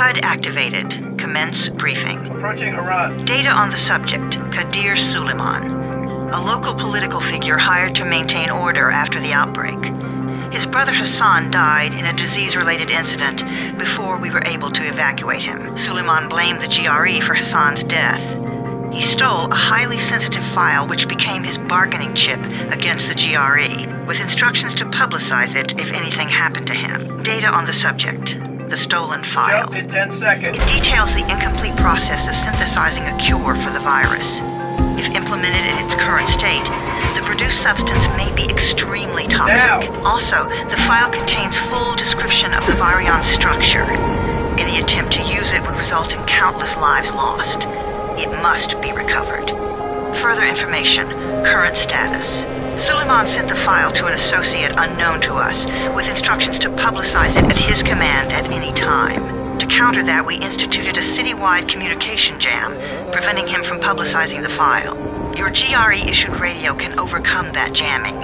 HUD activated. Commence briefing. Approaching Harran. Data on the subject, Kadir Suleiman. A local political figure hired to maintain order after the outbreak. His brother Hassan died in a disease-related incident before we were able to evacuate him. Suleiman blamed the GRE for Hassan's death. He stole a highly sensitive file which became his bargaining chip against the GRE, with instructions to publicize it if anything happened to him. Data on the subject, the stolen file. Jump in 10 seconds. It details the incomplete process of synthesizing a cure for the virus. If implemented in its current state, the produced substance may be extremely toxic. Now. Also, the file contains full description of the virion structure. Any attempt to use it would result in countless lives lost. It must be recovered. Further information, current status. Suleiman sent the file to an associate unknown to us, with instructions to publicize it at his command at any time. To counter that, we instituted a citywide communication jam, preventing him from publicizing the file. Your GRE-issued radio can overcome that jamming.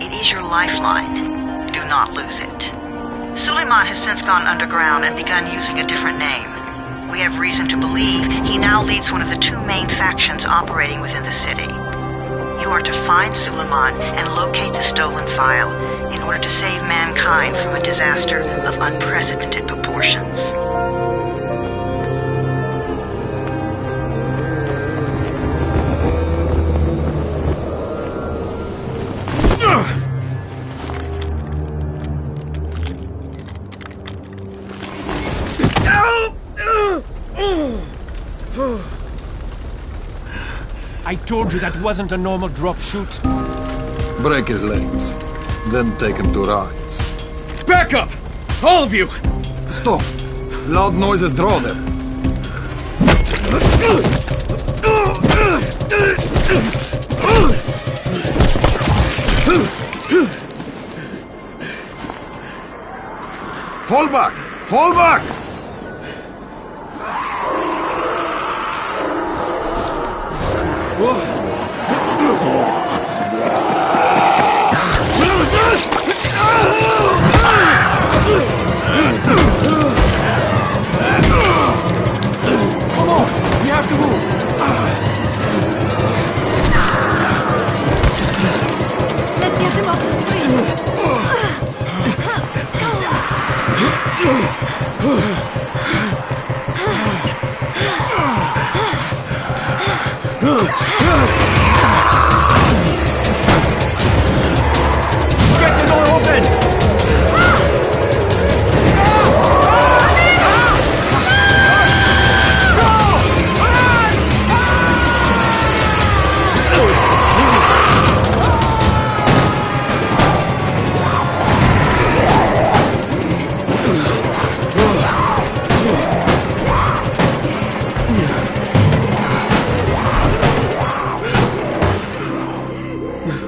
It is your lifeline. Do not lose it. Suleiman has since gone underground and begun using a different name. We have reason to believe he now leads one of the two main factions operating within the city. You are to find Suleiman and locate the stolen file in order to save mankind from a disaster of unprecedented proportions. I told you that wasn't a normal drop shoot. Break his legs, then take him to rides. Back up! All of you! Stop! Loud noises draw them. Fall back! Fall back! Come on! We have to move! Let's get him off the street! Get the door open!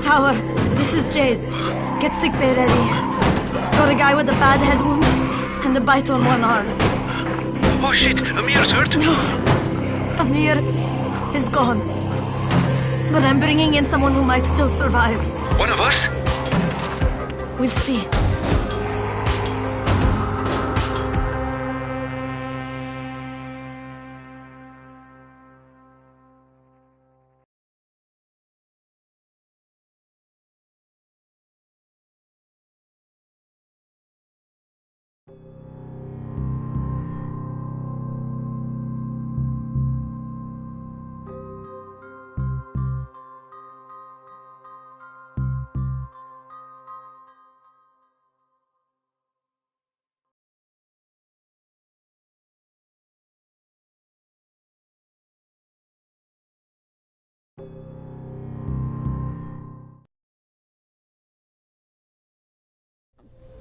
Tower, this is Jade. Get sickbay ready. Got a guy with a bad head wound and a bite on one arm. Oh shit, Amir's hurt? No, Amir is gone. But I'm bringing in someone who might still survive. One of us? We'll see.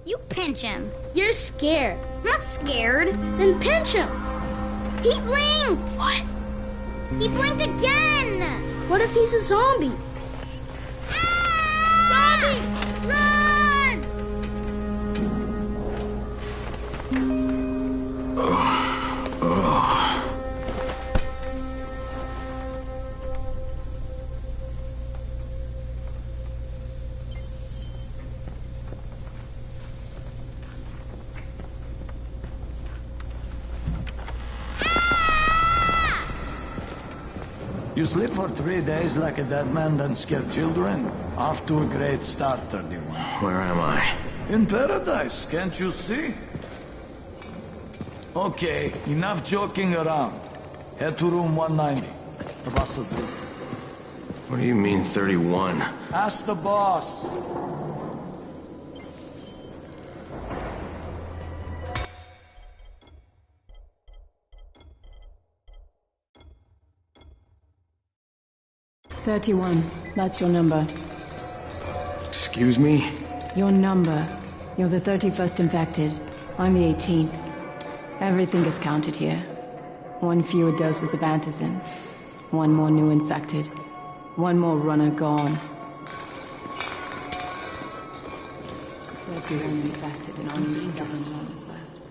You pinch him. You're scared. I'm not scared. Then pinch him. He blinked! What? He blinked again! What if he's a zombie? Zombie! Run! You sleep for 3 days like a dead man, then scare children? Off to a great start, 31. Where am I? In paradise, can't you see? Okay, enough joking around. Head to room 190. The boss will brief. What do you mean, 31? Ask the boss. That's your number. Excuse me? Your number. You're the 31st infected. I'm the 18th. Everything is counted here. 1 fewer doses of antizin. 1 more new infected. 1 more runner gone. 31 infected and only 7 runners left.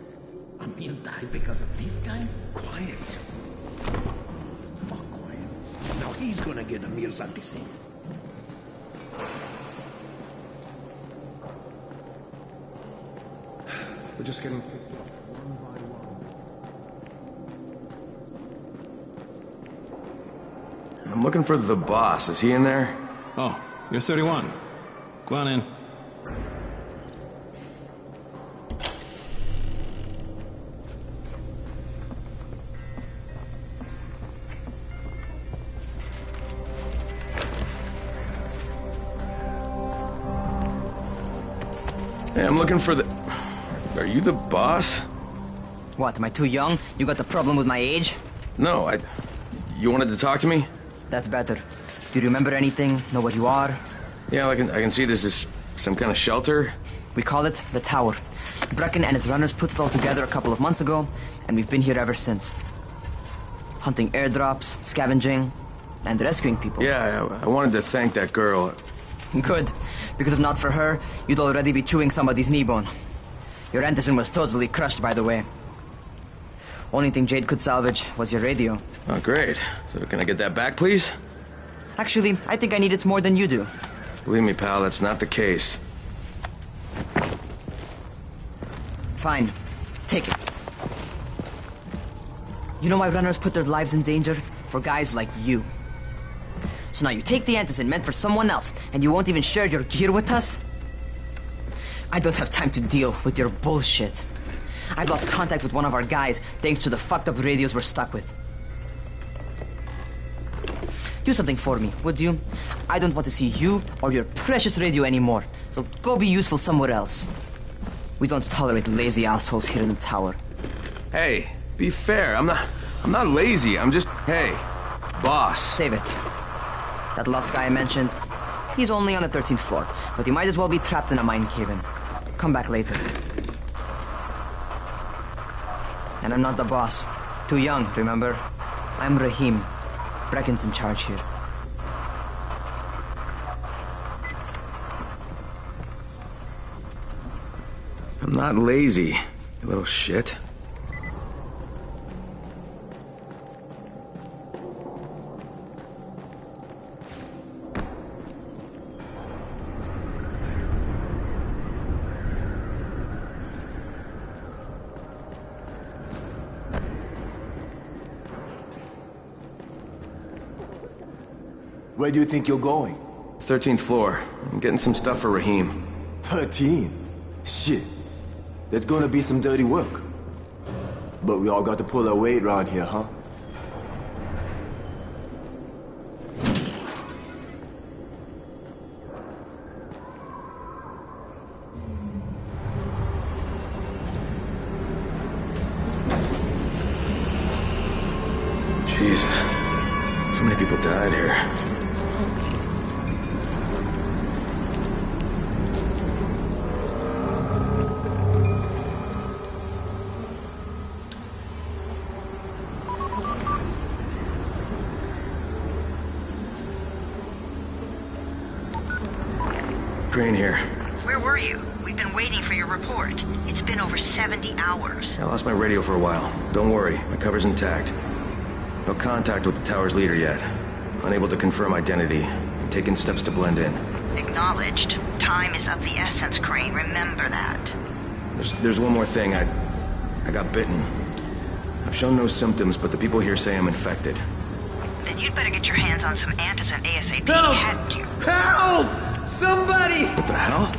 Emil died because of this guy? Quiet. Fuck quiet. Now he's gonna get Emir's antizin. We're just getting... I'm looking for the boss. Is he in there? Oh, you're 31. Go on in. Hey, I'm looking for the... Are you the boss? What, am I too young? You got the problem with my age? No, You wanted to talk to me? That's better. Do you remember anything? Know what you are? Yeah, I can see this is some kind of shelter. We call it the Tower. Brecken and his runners put it all together a couple of months ago, and we've been here ever since. Hunting airdrops, scavenging, and rescuing people. Yeah, I wanted to thank that girl. Good, because if not for her, you'd already be chewing somebody's knee bone. Your antizin was totally crushed, by the way. Only thing Jade could salvage was your radio. Oh, great. So can I get that back, please? Actually, I think I need it more than you do. Believe me, pal, that's not the case. Fine. Take it. You know why runners put their lives in danger? For guys like you. So now you take the antizin meant for someone else, and you won't even share your gear with us? I don't have time to deal with your bullshit. I've lost contact with one of our guys thanks to the fucked up radios we're stuck with. Do something for me, would you? I don't want to see you or your precious radio anymore, so go be useful somewhere else. We don't tolerate lazy assholes here in the Tower. Hey, be fair. I'm not lazy. I'm just... Hey, boss. Save it. That last guy I mentioned, he's only on the 13th floor, but he might as well be trapped in a mine cave-in. Come back later. And I'm not the boss. Too young, remember? I'm Rahim. Brecken's in charge here. I'm not lazy, you little shit. Where do you think you're going? 13th floor. I'm getting some stuff for Rahim. 13? Shit. There's gonna be some dirty work. But we all got to pull our weight around here, huh? Jesus. How many people died here? Crane here. Where were you? We've been waiting for your report. It's been over 70 hours. I lost my radio for a while. Don't worry, my cover's intact. No contact with the tower's leader yet. Unable to confirm identity. I'm taking steps to blend in. Acknowledged. Time is of the essence, Crane. Remember that. There's one more thing. I got bitten. I've shown no symptoms, but the people here say I'm infected. Then you'd better get your hands on some antizin ASAP. Help! Hadn't you? Help! Somebody! What the hell?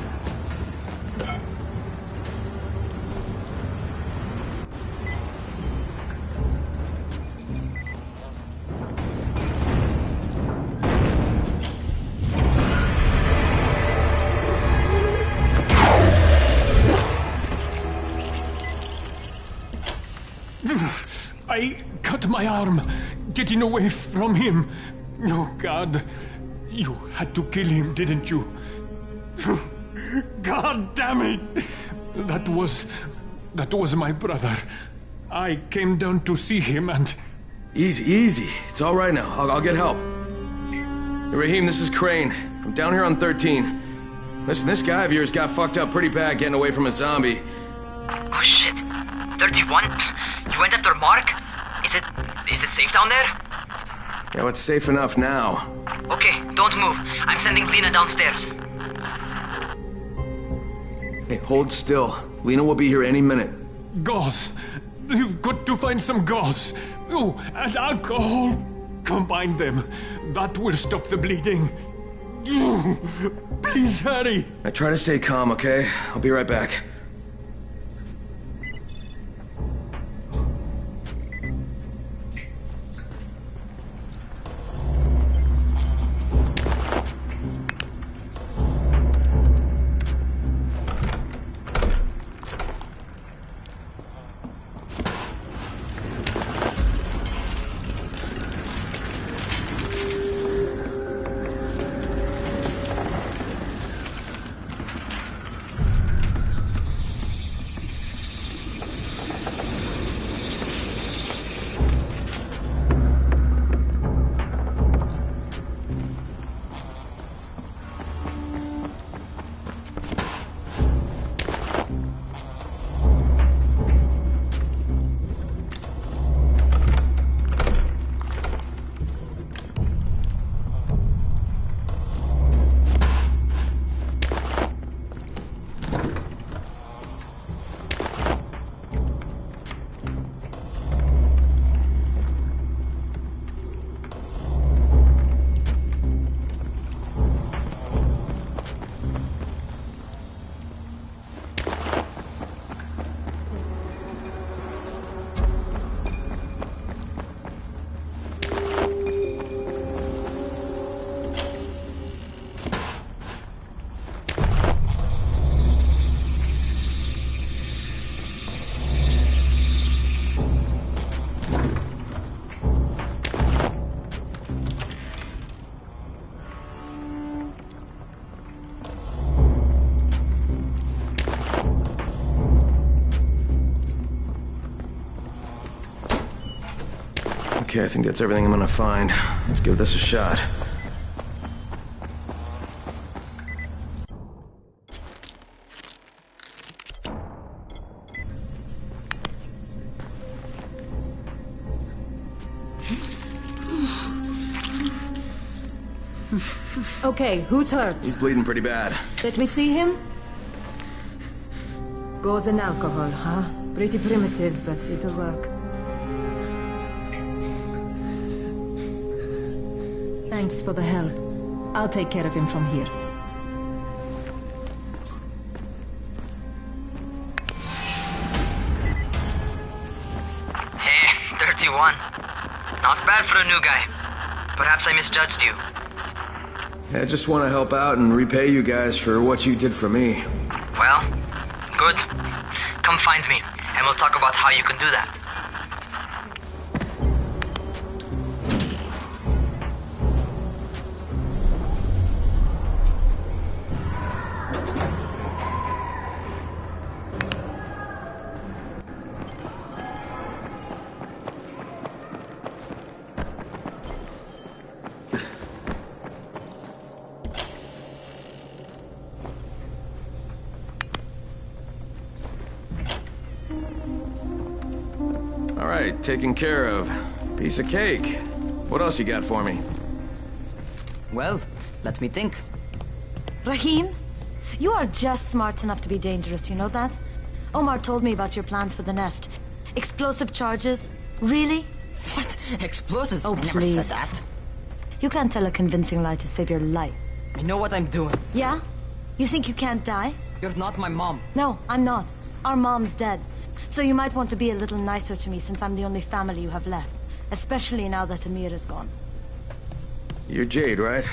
I cut my arm, getting away from him. Oh, God. You had to kill him, didn't you? God damn it! That was my brother. I came down to see him and... Easy. It's all right now. I'll get help. Hey, Rahim, this is Crane. I'm down here on 13. Listen, this guy of yours got fucked up pretty bad getting away from a zombie. Oh, shit. 31? You went after Mark? Is it safe down there? Yeah, well, it's safe enough now. Okay, don't move. I'm sending Lena downstairs. Hey, hold still. Lena will be here any minute. Gauze. You've got to find some gauze. Oh, and alcohol. Combine them. That will stop the bleeding. Please hurry. I try to stay calm, okay? I'll be right back. Okay, I think that's everything I'm gonna find. Let's give this a shot. Okay, who's hurt? He's bleeding pretty bad. Let me see him. Gauze and alcohol, huh? Pretty primitive, but it'll work. Thanks for the help. I'll take care of him from here. Hey, 31. Not bad for a new guy. Perhaps I misjudged you. I just want to help out and repay you guys for what you did for me. Well, good. Come find me, and we'll talk about how you can do that. All right, taken care of. Piece of cake. What else you got for me? Well, let me think. Rahim, you are just smart enough to be dangerous, you know that? Omar told me about your plans for the nest. Explosive charges? Really? What? Explosives? Oh, I never said please. that. You can't tell a convincing lie to save your life. I know what I'm doing. Yeah? You think you can't die? You're not my mom. No, I'm not. Our mom's dead. So you might want to be a little nicer to me since I'm the only family you have left. Especially now that Amir is gone. You're Jade, right?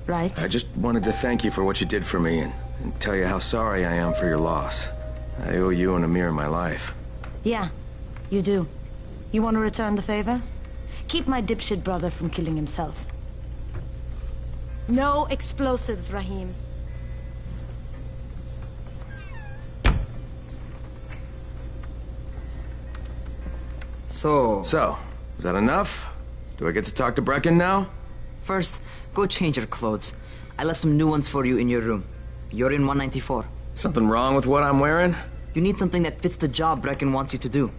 Right. I just wanted to thank you for what you did for me and tell you how sorry I am for your loss. I owe you and Amir my life. Yeah, you do. You want to return the favor? Keep my dipshit brother from killing himself. No explosives, Rahim. So, is that enough? Do I get to talk to Brecken now? First, go change your clothes. I left some new ones for you in your room. You're in 194. Something wrong with what I'm wearing? You need something that fits the job Brecken wants you to do.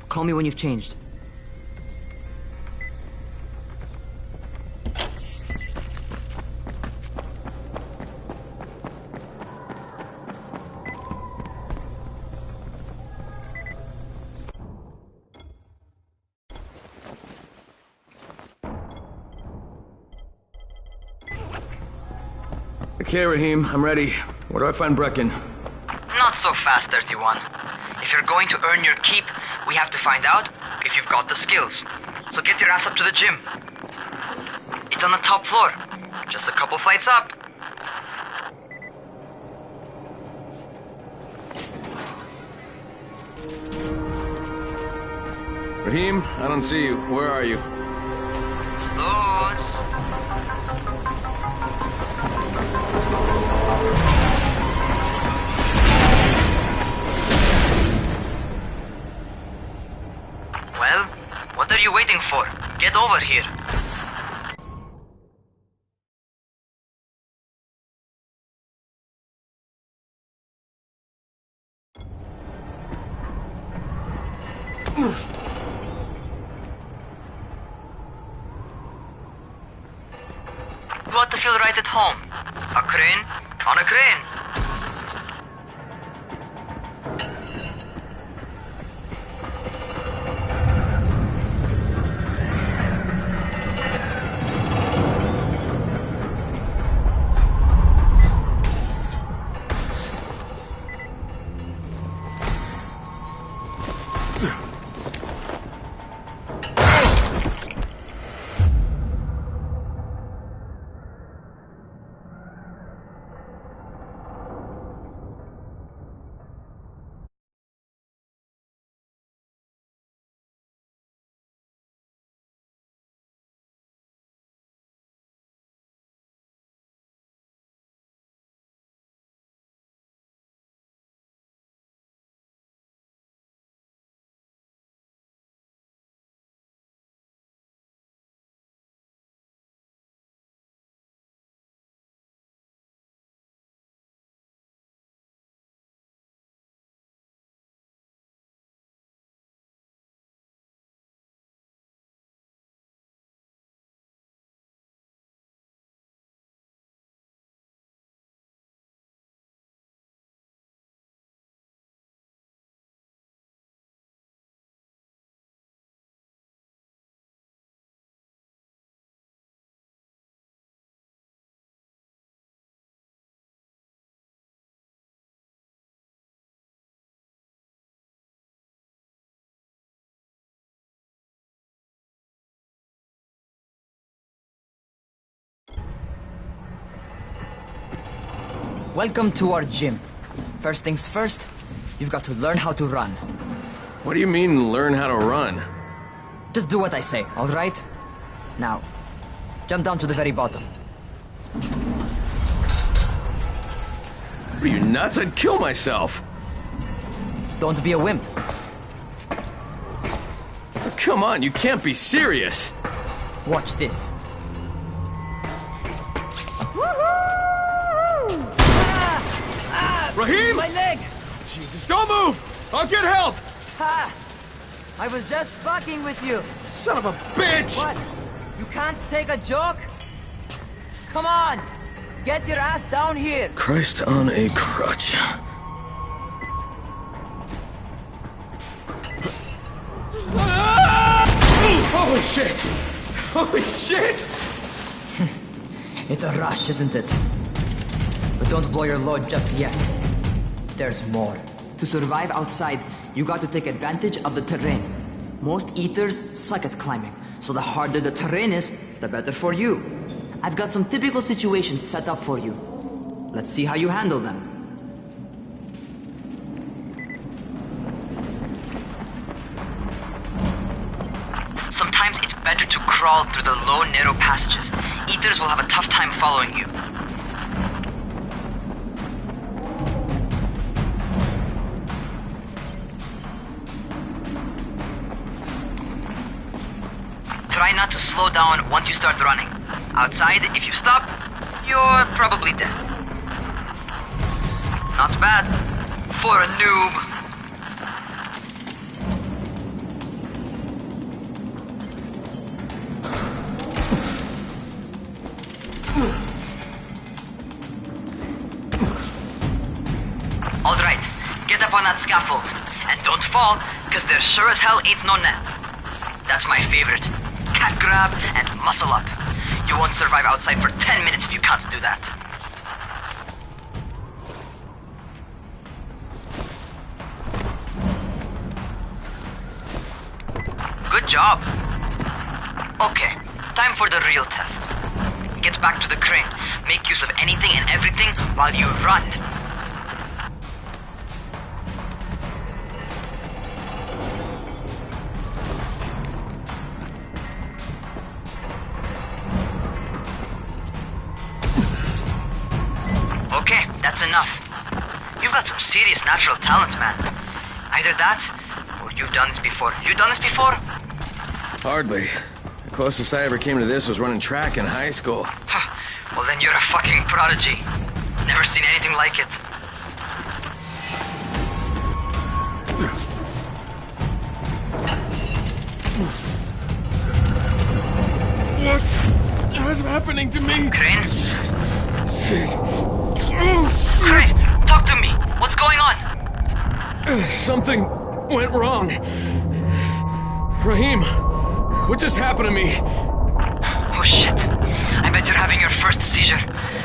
Call me when you've changed. Okay, Rahim, I'm ready. Where do I find Brecken? Not so fast, 31. If you're going to earn your keep, we have to find out if you've got the skills. So get your ass up to the gym. It's on the top floor. Just a couple flights up. Rahim, I don't see you. Where are you? Those. Well, what are you waiting for? Get over here. You ought to feel right at home. A crane on a crane. Welcome to our gym. First things first, you've got to learn how to run. What do you mean, learn how to run? Just do what I say, all right? Now, jump down to the very bottom. Are you nuts? I'd kill myself. Don't be a wimp. Come on, you can't be serious. Watch this. Rahim! My leg! Jesus, don't move! I'll get help! Ha! I was just fucking with you. Son of a bitch! What? You can't take a joke? Come on! Get your ass down here! Christ on a crutch. Oh! Holy shit! Holy shit! It's a rush, isn't it? But don't blow your load just yet. There's more. To survive outside, you got to take advantage of the terrain. Most eaters suck at climbing, so the harder the terrain is, the better for you. I've got some typical situations set up for you. Let's see how you handle them. Sometimes it's better to crawl through the low, narrow passages. Eaters will have a tough time following you. Try not to slow down once you start running. Outside, if you stop, you're probably dead. Not bad for a noob. All right, get up on that scaffold. And don't fall, because there sure as hell ain't no net. That's my favorite. Cat grab and muscle up. You won't survive outside for 10 minutes if you can't do that. Good job. Okay, time for the real test. Get back to the crane. Make use of anything and everything while you run. Okay, that's enough. You've got some serious natural talent, man. Either that, or you've done this before. You done this before? Hardly. The closest I ever came to this was running track in high school. Well, then you're a fucking prodigy. Never seen anything like it. What's happening to me? Crane? Shit. Crane, talk to me. What's going on? Something went wrong. Rahim, what just happened to me? Oh shit. I bet you're having your first seizure.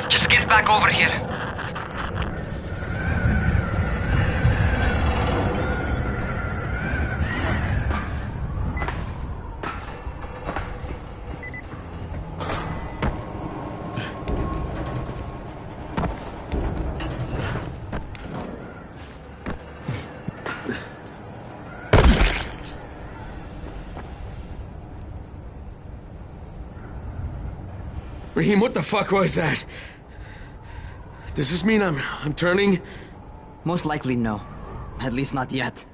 Just get back over here. Rahim, what the fuck was that? Does this mean I'm turning? Most likely no. At least not yet.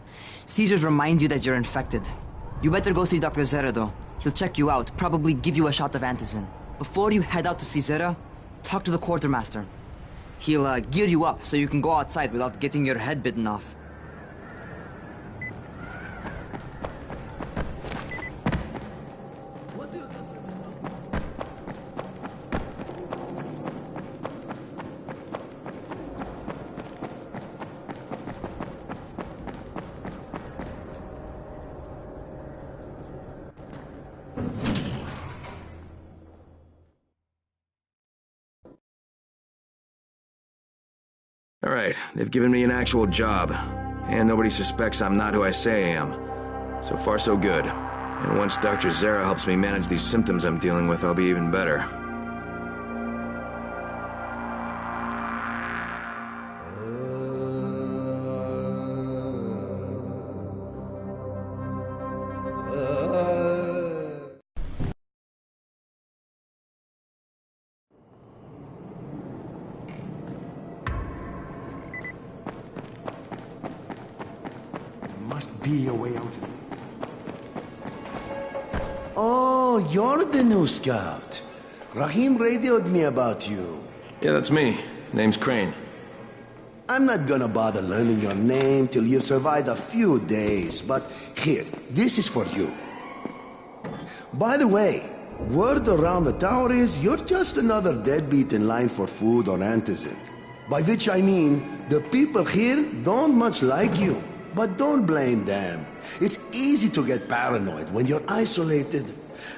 Seizures remind you that you're infected. You better go see Dr. Zere though. He'll check you out, probably give you a shot of antizin. Before you head out to see Zere, talk to the quartermaster. He'll gear you up so you can go outside without getting your head bitten off. All right, they've given me an actual job, and nobody suspects I'm not who I say I am. So far, so good. And once Dr. Zere helps me manage these symptoms I'm dealing with, I'll be even better. Must be a way out. Oh, you're the new scout. Rahim radioed me about you. Yeah, that's me. Name's Crane. I'm not gonna bother learning your name till you survived a few days, but here, this is for you. By the way, word around the tower is you're just another deadbeat in line for food or antizin. By which I mean, the people here don't much like you. But don't blame them. It's easy to get paranoid when you're isolated.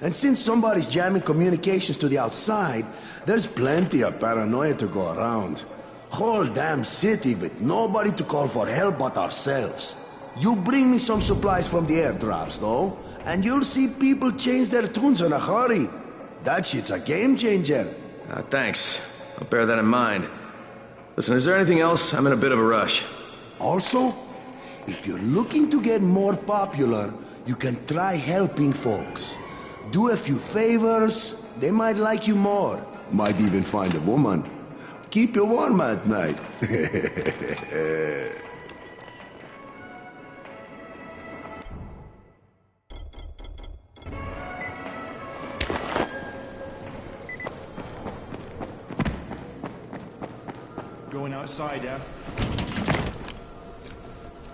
And since somebody's jamming communications to the outside, there's plenty of paranoia to go around. Whole damn city with nobody to call for help but ourselves. You bring me some supplies from the airdrops, though, and you'll see people change their tunes in a hurry. That shit's a game changer. Thanks. I'll bear that in mind. Listen, is there anything else? I'm in a bit of a rush. Also, if you're looking to get more popular, you can try helping folks. Do a few favors, they might like you more. Might even find a woman. Keep you warm at night. Going outside, yeah?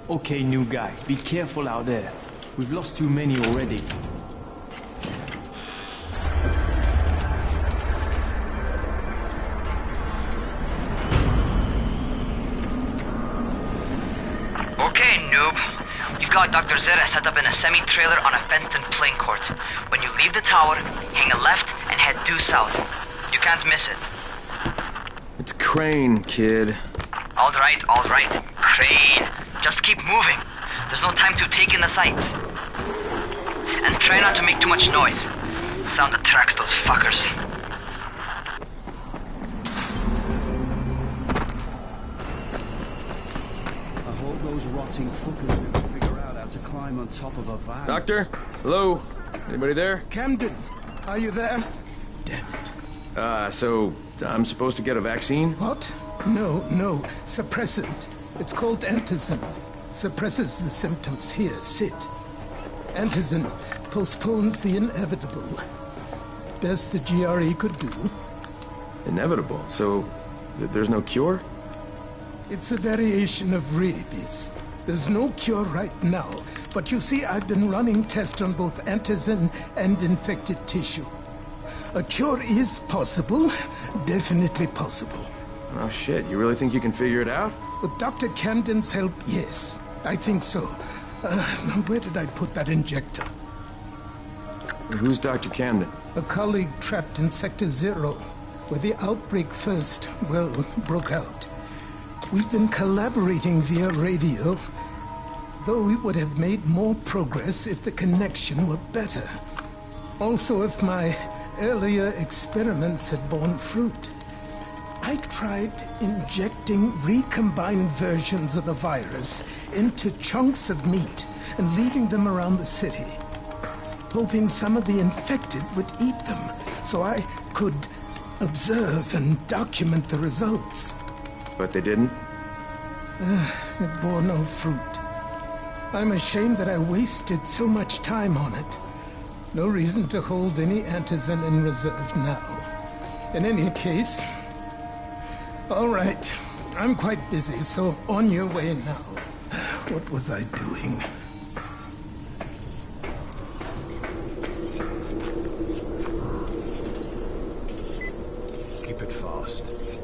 Okay, new guy. Be careful out there. We've lost too many already. Okay, noob. You've got Dr. Zere set up in a semi-trailer on a fenced-in playing court. When you leave the tower, hang a left and head due south. You can't miss it. It's Crane, kid. All right, Crane. Just keep moving. There's no time to take in the sights. And try not to make too much noise. Sound attracts those fuckers. I hope those rotting fuckers will figure out how to climb on top of a van. Doctor? Hello? Anybody there? Camden, are you there? So I'm supposed to get a vaccine? What? No, suppressant. It's called Antizin. Suppresses the symptoms. Here, sit. Antizin postpones the inevitable. Best the GRE could do. Inevitable? So there's no cure? It's a variation of rabies. There's no cure right now, but you see, I've been running tests on both Antizin and infected tissue. A cure is possible, definitely possible. Oh shit, you really think you can figure it out? With Dr. Camden's help, yes. I think so. Now where did I put that injector? Who's Dr. Camden? A colleague trapped in Sector 0, where the outbreak first, broke out. We've been collaborating via radio, though we would have made more progress if the connection were better. Also, if my earlier experiments had borne fruit. I tried injecting recombined versions of the virus into chunks of meat and leaving them around the city, hoping some of the infected would eat them so I could observe and document the results. But they didn't? It bore no fruit. I'm ashamed that I wasted so much time on it. No reason to hold any Antizin in reserve now. In any case, all right, I'm quite busy, so on your way now. What was I doing? Keep it fast.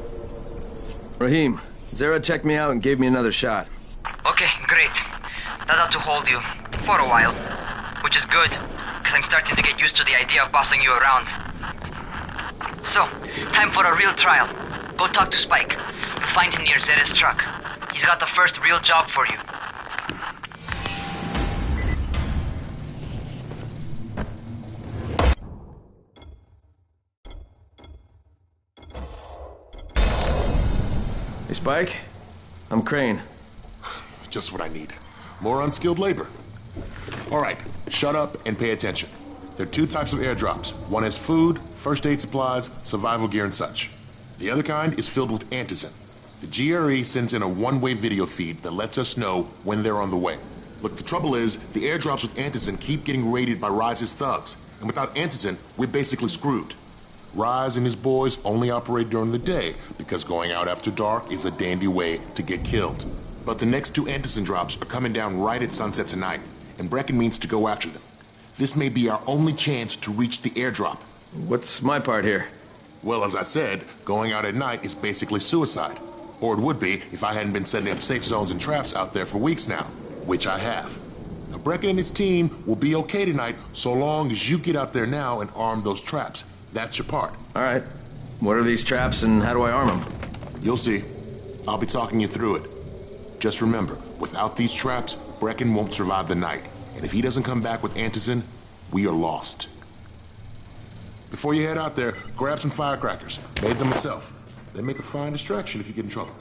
Rahim, Zere checked me out and gave me another shot. Okay, great. That ought to hold you. For a while. Which is good, because I'm starting to get used to the idea of bossing you around. So, time for a real trial. Go talk to Spike. You'll find him near Zere's truck. He's got the first real job for you. Hey, Spike. I'm Crane. Just what I need. More unskilled labor. All right, shut up and pay attention. There are two types of airdrops. One has food, first aid supplies, survival gear, and such. The other kind is filled with Antizin. The GRE sends in a one-way video feed that lets us know when they're on the way. Look, the trouble is, the airdrops with Antizin keep getting raided by Rais's thugs, and without Antizin, we're basically screwed. Rais and his boys only operate during the day because going out after dark is a dandy way to get killed. But the next two Antizin drops are coming down right at sunset tonight, and Brecken means to go after them. This may be our only chance to reach the airdrop. What's my part here? Well, as I said, going out at night is basically suicide. Or it would be if I hadn't been setting up safe zones and traps out there for weeks now. which I have. Now, Brecken and his team will be okay tonight so long as you get out there now and arm those traps. That's your part. All right. What are these traps and how do I arm them? You'll see. I'll be talking you through it. Just remember, without these traps, Brecken won't survive the night. And if he doesn't come back with Antizin, we are lost. Before you head out there, grab some firecrackers. Made them myself. They make a fine distraction if you get in trouble.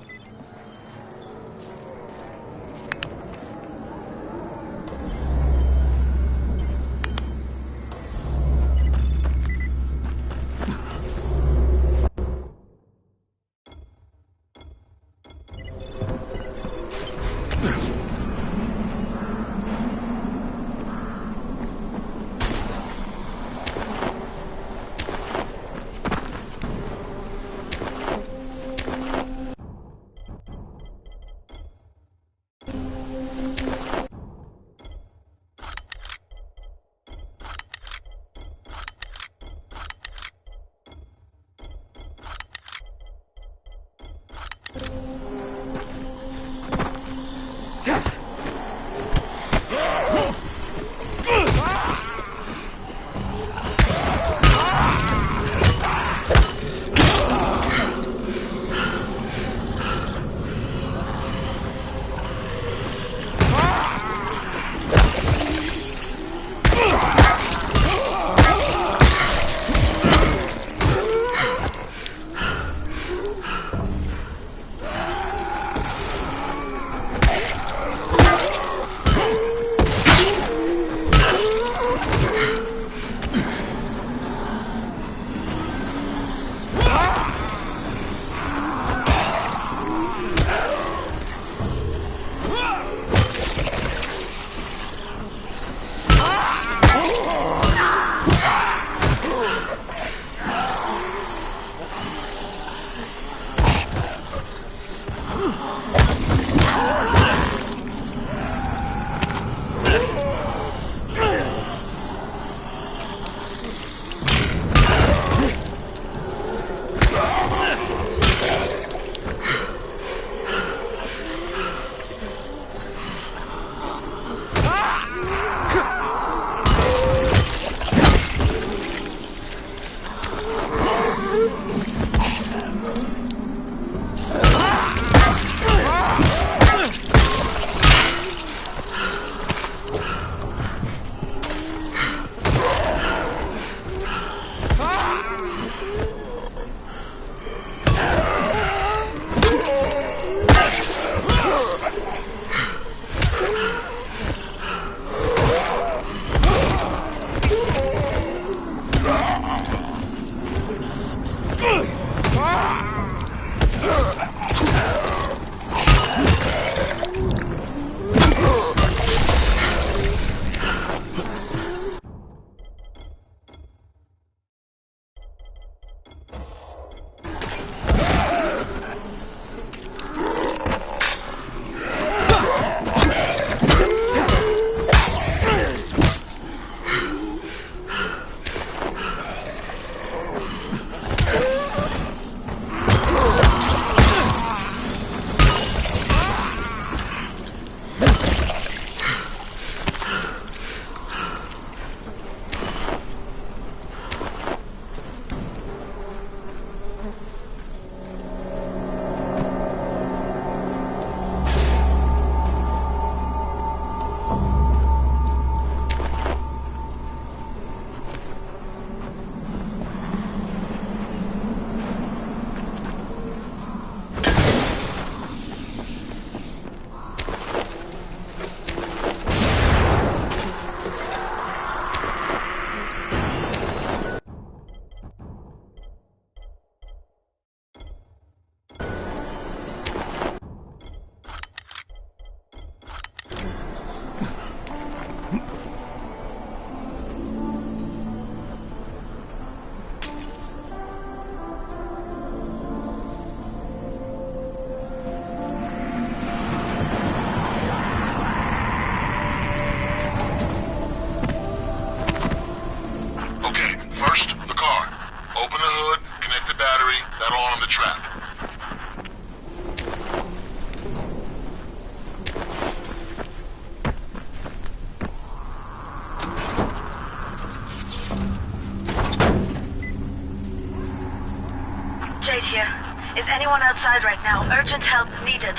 here. Is anyone outside right now? Urgent help needed.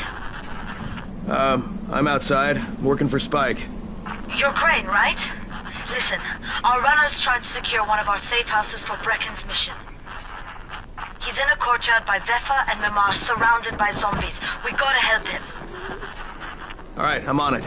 I'm outside, working for Spike. You're Crane, right? Listen, our runner's trying to secure one of our safe houses for Brecken's mission. He's in a courtyard by Vefa and Mimar, surrounded by zombies. We gotta help him. Alright, I'm on it.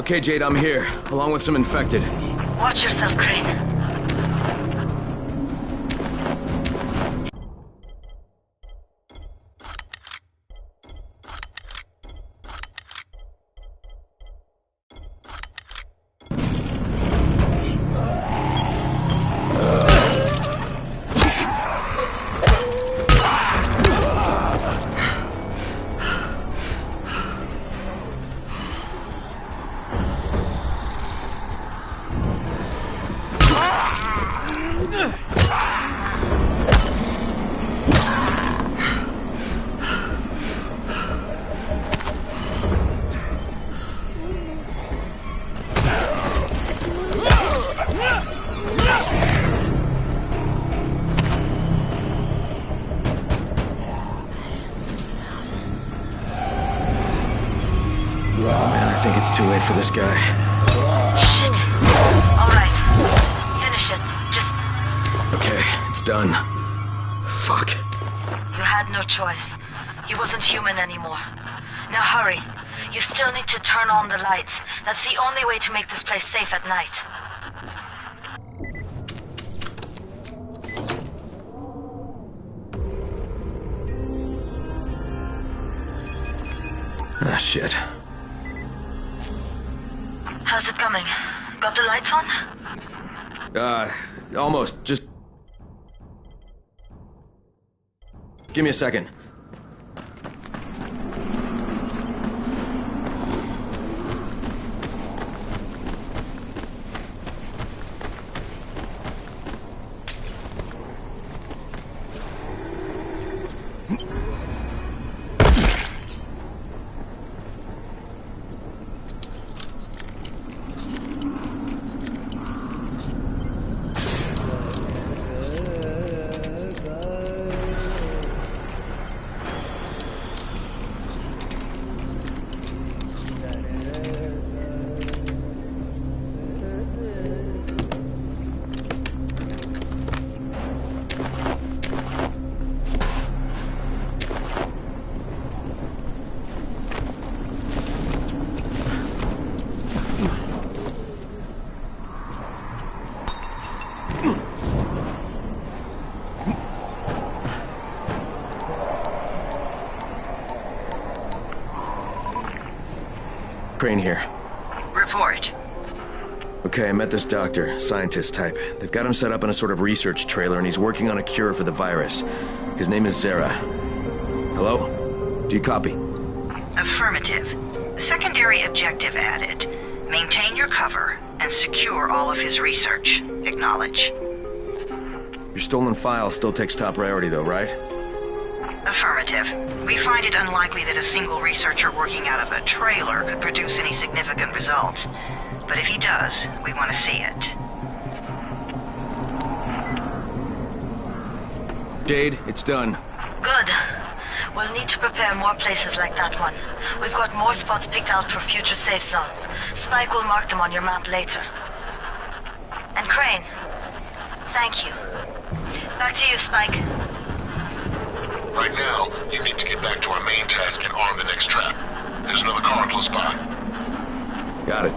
Okay, Jade, I'm here, along with some infected. Watch yourself, Crane. Too late for this guy. Shit. All right. Finish it. Just... Okay, it's done. Fuck. You had no choice. He wasn't human anymore. Now hurry. You still need to turn on the lights. That's the only way to make this place safe at night. Ah, shit. How's it coming? Got the lights on? Almost. Just... give me a second. Crane here. Report. Okay, I met this doctor, scientist type. They've got him set up in a sort of research trailer, and he's working on a cure for the virus. His name is Zere. Hello? Do you copy? Affirmative. Secondary objective added. Maintain your cover and secure all of his research. Acknowledge. Your stolen file still takes top priority, though, right? Affirmative. We find it unlikely that a single researcher working out of a trailer could produce any significant results. But if he does, we want to see it. Jade, it's done. Good. We'll need to prepare more places like that one. We've got more spots picked out for future safe zones. Spike will mark them on your map later. And Crane, thank you. Back to you, Spike. Right now, you need to get back to our main task and arm the next trap. There's another car close by. Got it.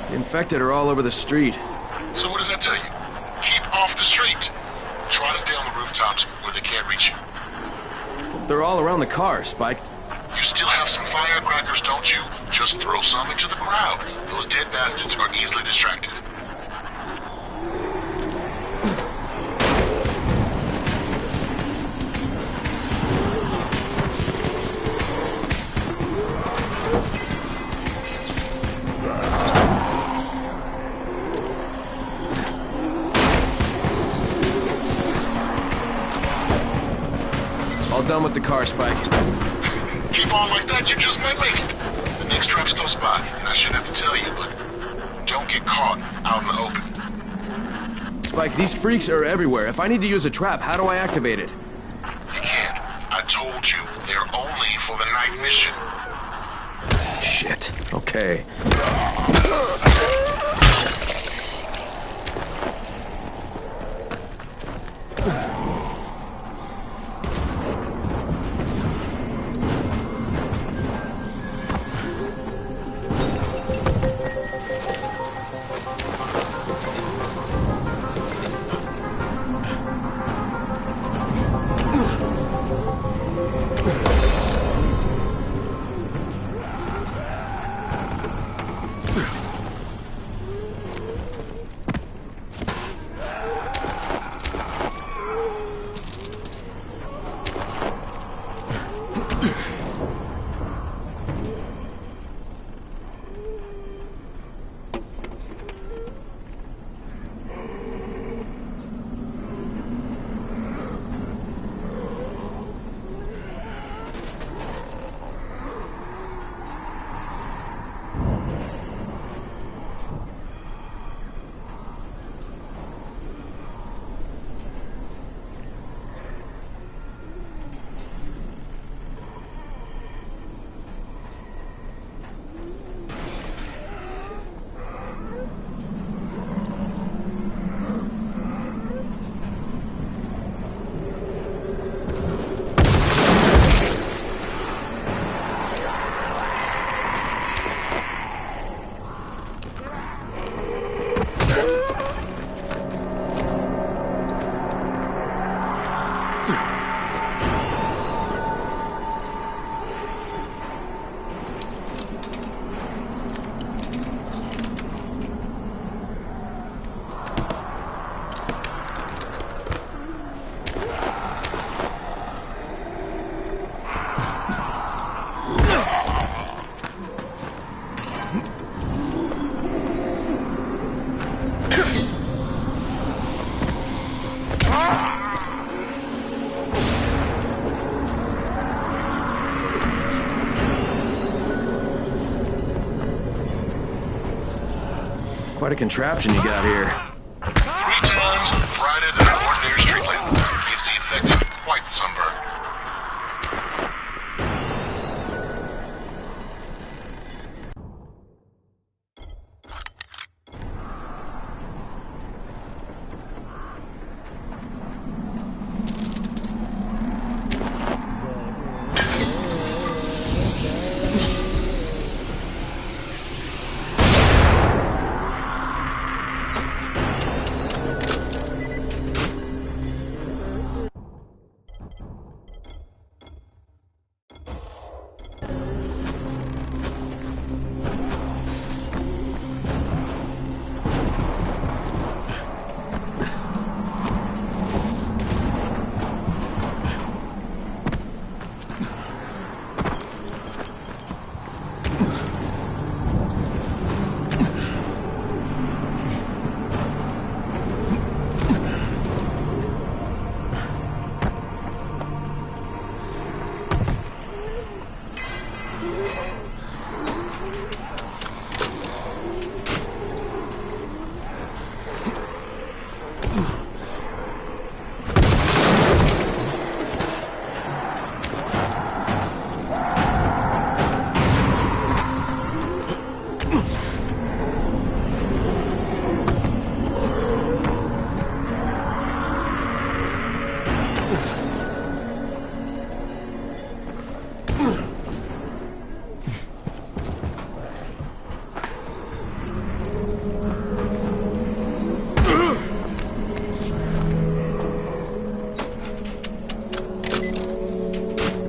The infected are all over the street. So what does that tell you? Keep off the street. Try to stay on the rooftops where they can't reach you. They're all around the car, Spike. You still have some firecrackers, don't you? Just throw some into the crowd. Those dead bastards are easily distracted. All done with the car, Spike. Keep on like that, you just might make it. The next trap's close by, and I shouldn't have to tell you, but don't get caught out in the open. Spike, these freaks are everywhere. If I need to use a trap, how do I activate it? You can't. I told you, they're only for the night mission. Shit. Okay. Quite a contraption you got here. 3 times brighter than an ordinary street lamp. Gives the effect of quite the sunburn.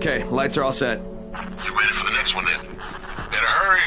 Okay, lights are all set. You ready for the next one then? Better hurry.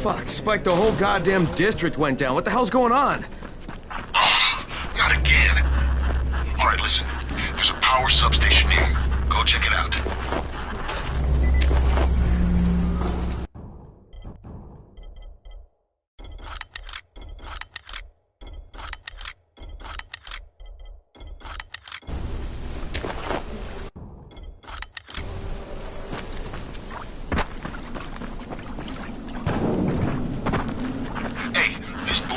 Fuck, Spike, the whole goddamn district went down. What the hell's going on? Oh, not again. All right, listen. There's a power substation here. Go check it out.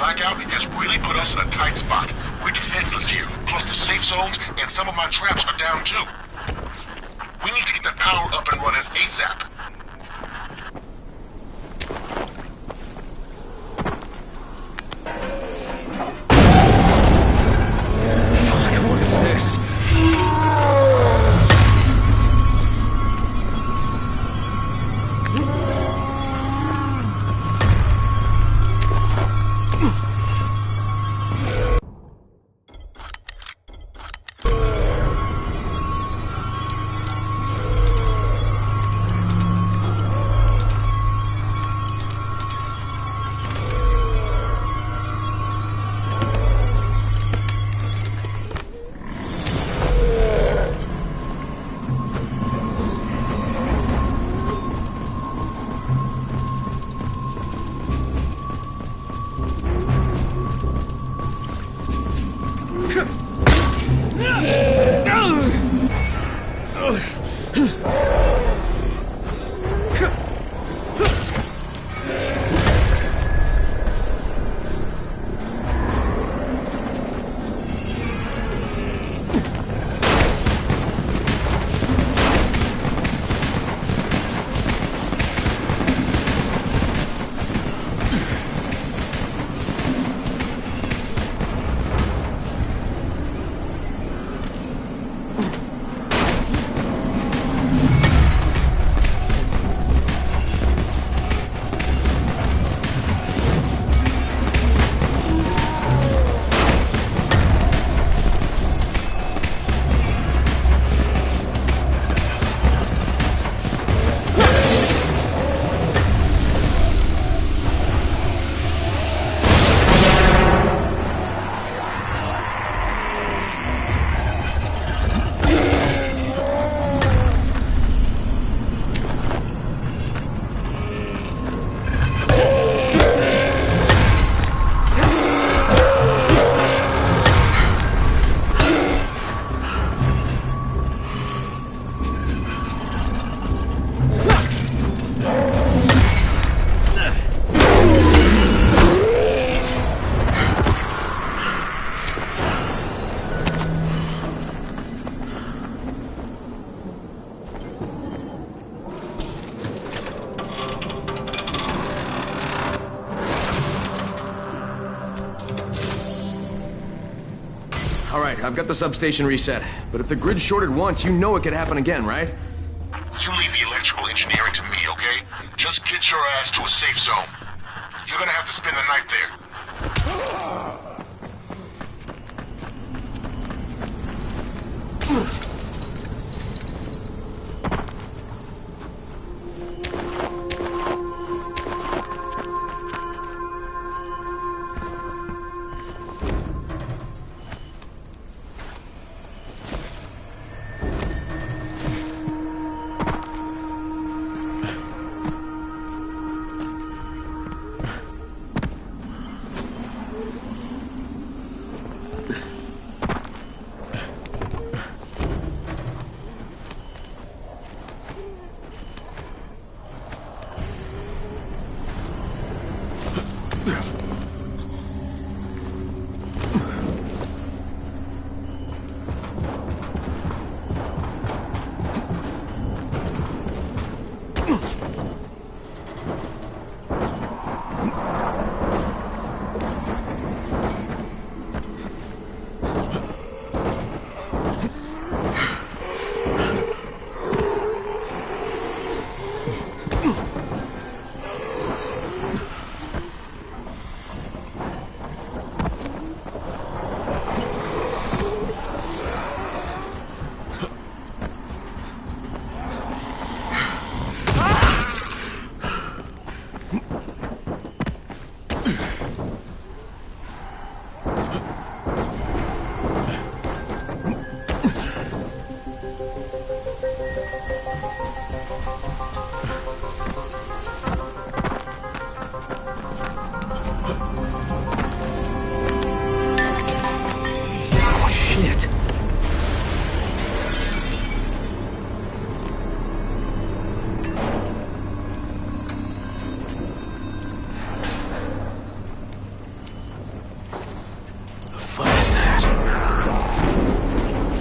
Blackout has really put us in a tight spot. We're defenseless here, close to safe zones, and some of my traps are down too. We need to get that power up and running ASAP. Fuck, what's this? All right, I've got the substation reset. But if the grid's shorted once, you know it could happen again, right? You leave the electrical engineering to me, okay? Just get your ass to a safe zone. You're gonna have to spend the night there.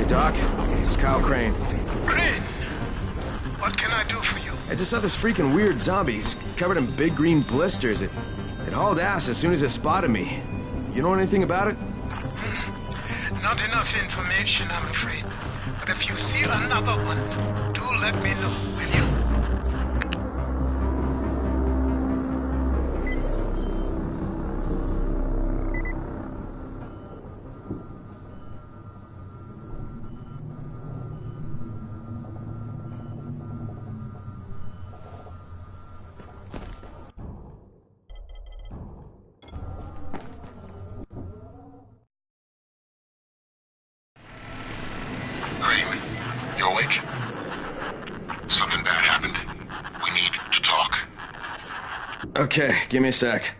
Doc, this is Kyle Crane. Crane! What can I do for you? I just saw this freaking weird zombie. He's covered in big green blisters. It hauled ass as soon as it spotted me. You know anything about it? Not enough information, I'm afraid. But if you see another one, do let me know, will you? Crane, you awake? Something bad happened. We need to talk. Okay, give me a sec.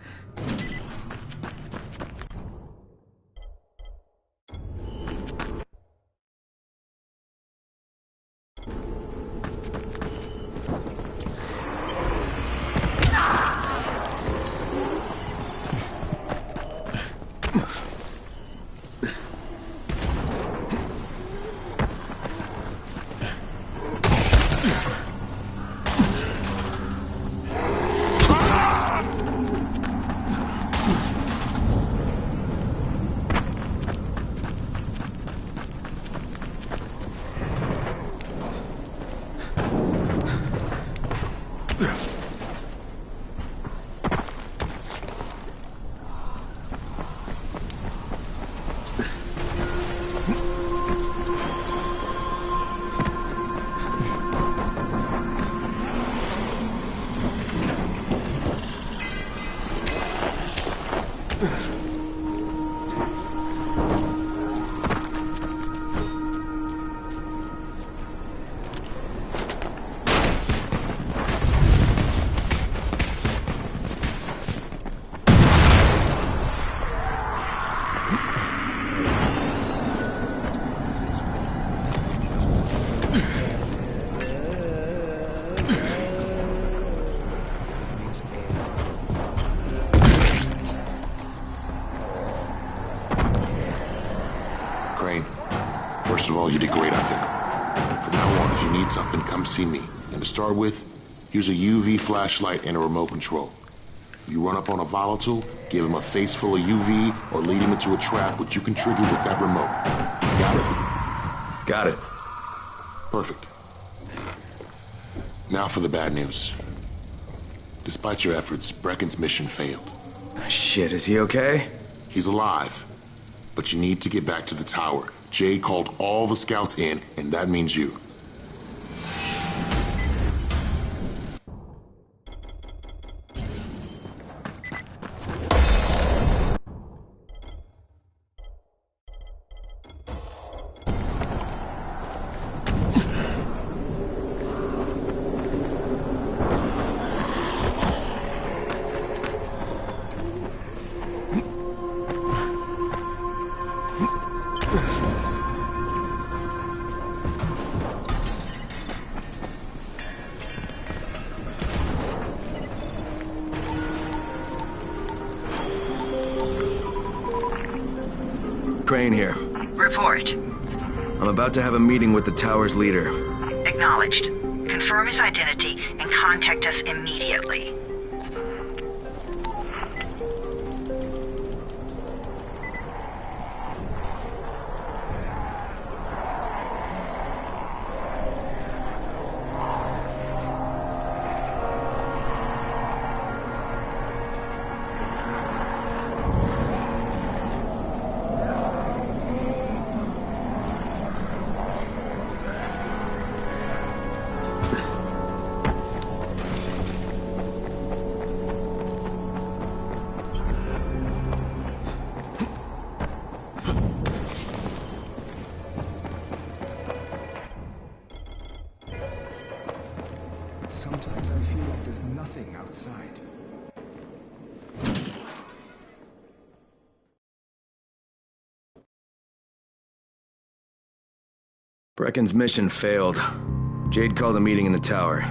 Crane, first of all, you did great out there. From now on, if you need something, come see me. And to start with, use a UV flashlight and a remote control. You run up on a volatile, give him a face full of UV, or lead him into a trap which you can trigger with that remote. Got it? Got it. Perfect. Now for the bad news. Despite your efforts, Brecken's mission failed. Shit, is he okay? He's alive. But you need to get back to the tower. Jade called all the scouts in, and that means you. Crane here. Report. I'm about to have a meeting with the tower's leader. Acknowledged. Confirm his identity and contact us immediately. Sometimes I feel like there's nothing outside. Brecken's mission failed. Jade called a meeting in the tower.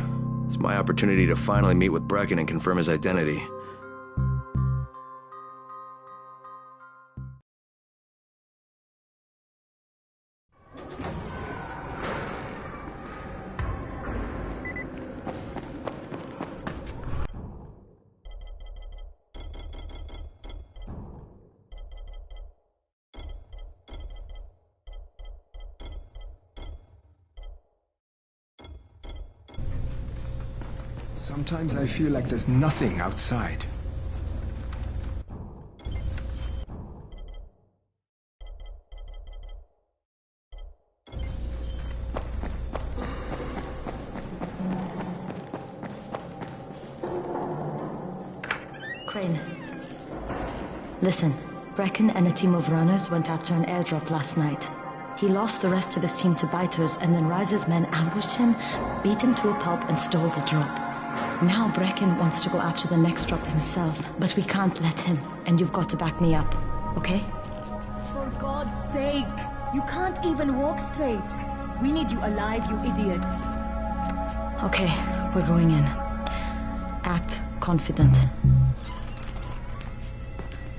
It's my opportunity to finally meet with Brecken and confirm his identity. Sometimes I feel like there's nothing outside. Crane. Listen, Brecken and a team of runners went after an airdrop last night. He lost the rest of his team to biters, and then Rise's men ambushed him, beat him to a pulp, and stole the drop. Now Brecken wants to go after the next drop himself, but we can't let him, and you've got to back me up, okay? For God's sake! You can't even walk straight! We need you alive, you idiot! Okay, we're going in. Act confident.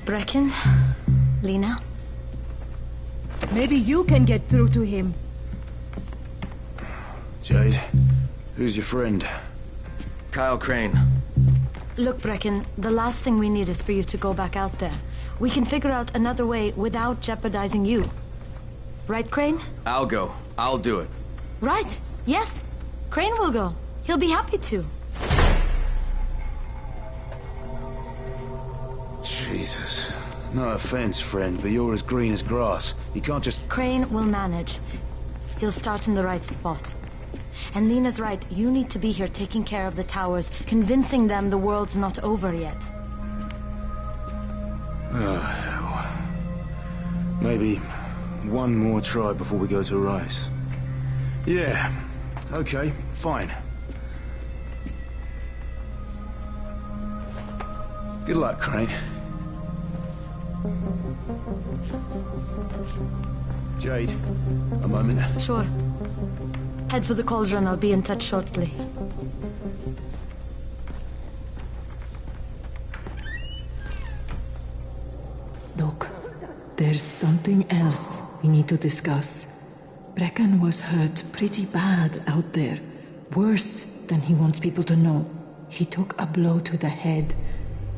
Brecken? Lena? Maybe you can get through to him. Jade, who's your friend? Kyle Crane. Look, Brecken, the last thing we need is for you to go back out there. We can figure out another way without jeopardizing you. Right, Crane? I'll go. I'll do it. Right. Yes. Crane will go. He'll be happy to. Jesus. No offense, friend, but you're as green as grass. You can't just... Crane will manage. He'll start in the right spot. And Lena's right, you need to be here taking care of the towers, convincing them the world's not over yet. Oh, hell. Maybe one more try before we go to Rise. Yeah, okay, fine. Good luck, Crane. Jade, a moment. Sure. Head for the cauldron. I'll be in touch shortly. Look, there's something else we need to discuss. Brecken was hurt pretty bad out there. Worse than he wants people to know. He took a blow to the head.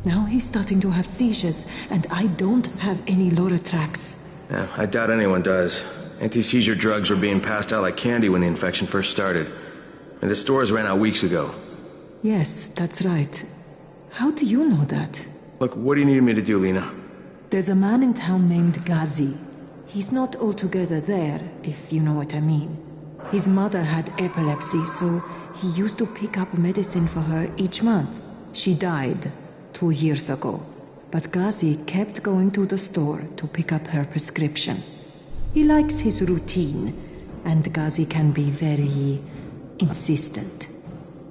Now he's starting to have seizures, and I don't have any Loratrax. Yeah, I doubt anyone does. Anti-seizure drugs were being passed out like candy when the infection first started. And the stores ran out weeks ago. Yes, that's right. How do you know that? Look, what do you need me to do, Lena? There's a man in town named Ghazi. He's not altogether there, if you know what I mean. His mother had epilepsy, so he used to pick up medicine for her each month. She died 2 years ago, but Ghazi kept going to the store to pick up her prescription. He likes his routine, and Ghazi can be very insistent.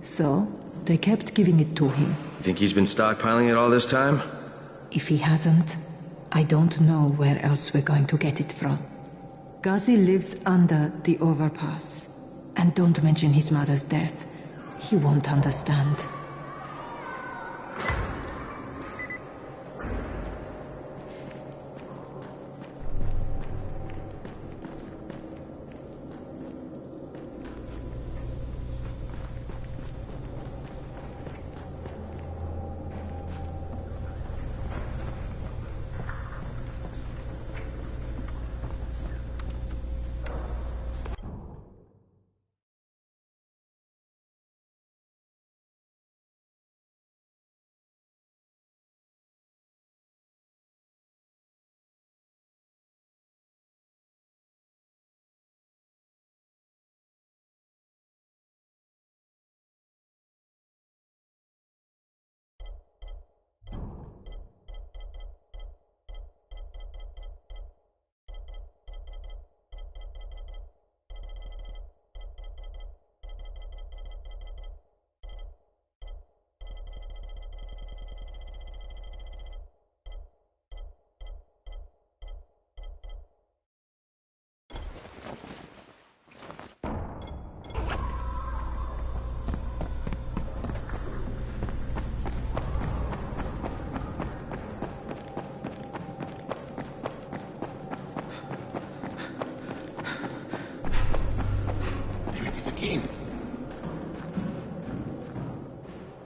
So, they kept giving it to him. You think he's been stockpiling it all this time? If he hasn't, I don't know where else we're going to get it from. Ghazi lives under the overpass. And don't mention his mother's death. He won't understand.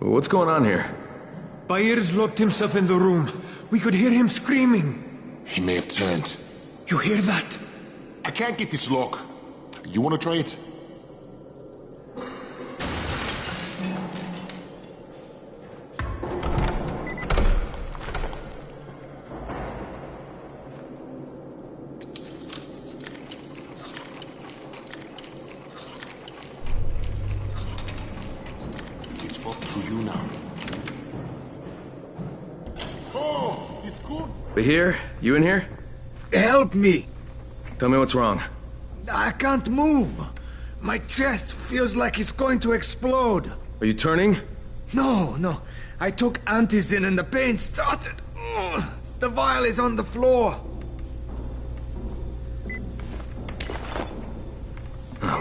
What's going on here? Byers locked himself in the room. We could hear him screaming. He may have turned. You hear that? I can't get this lock. You want to try it? It's up to you now. Oh, it's good. Bahir, you in here? Help me! Tell me what's wrong. I can't move. My chest feels like it's going to explode. Are you turning? No. I took Antizin and the pain started. Ugh. The vial is on the floor.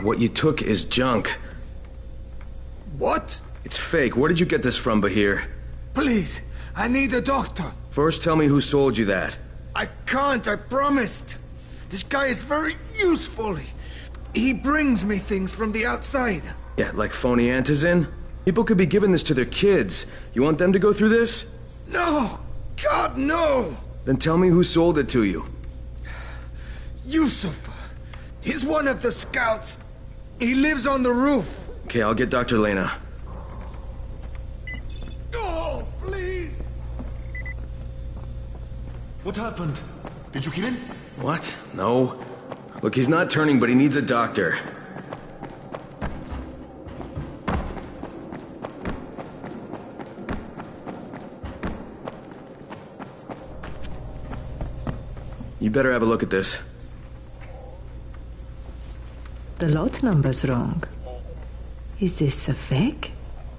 What you took is junk. What? It's fake. Where did you get this from, Bahir? Please, I need a doctor. First, tell me who sold you that. I can't, I promised. This guy is very useful. He brings me things from the outside. Yeah, like phony Antizin? People could be giving this to their kids. You want them to go through this? No! God, no! Then tell me who sold it to you. Yusuf. He's one of the scouts. He lives on the roof. Okay, I'll get Dr. Lena. Oh, please! What happened? Did you kill him? What? No. Look, he's not turning, but he needs a doctor. You better have a look at this. The lot number's wrong. Is this a fake?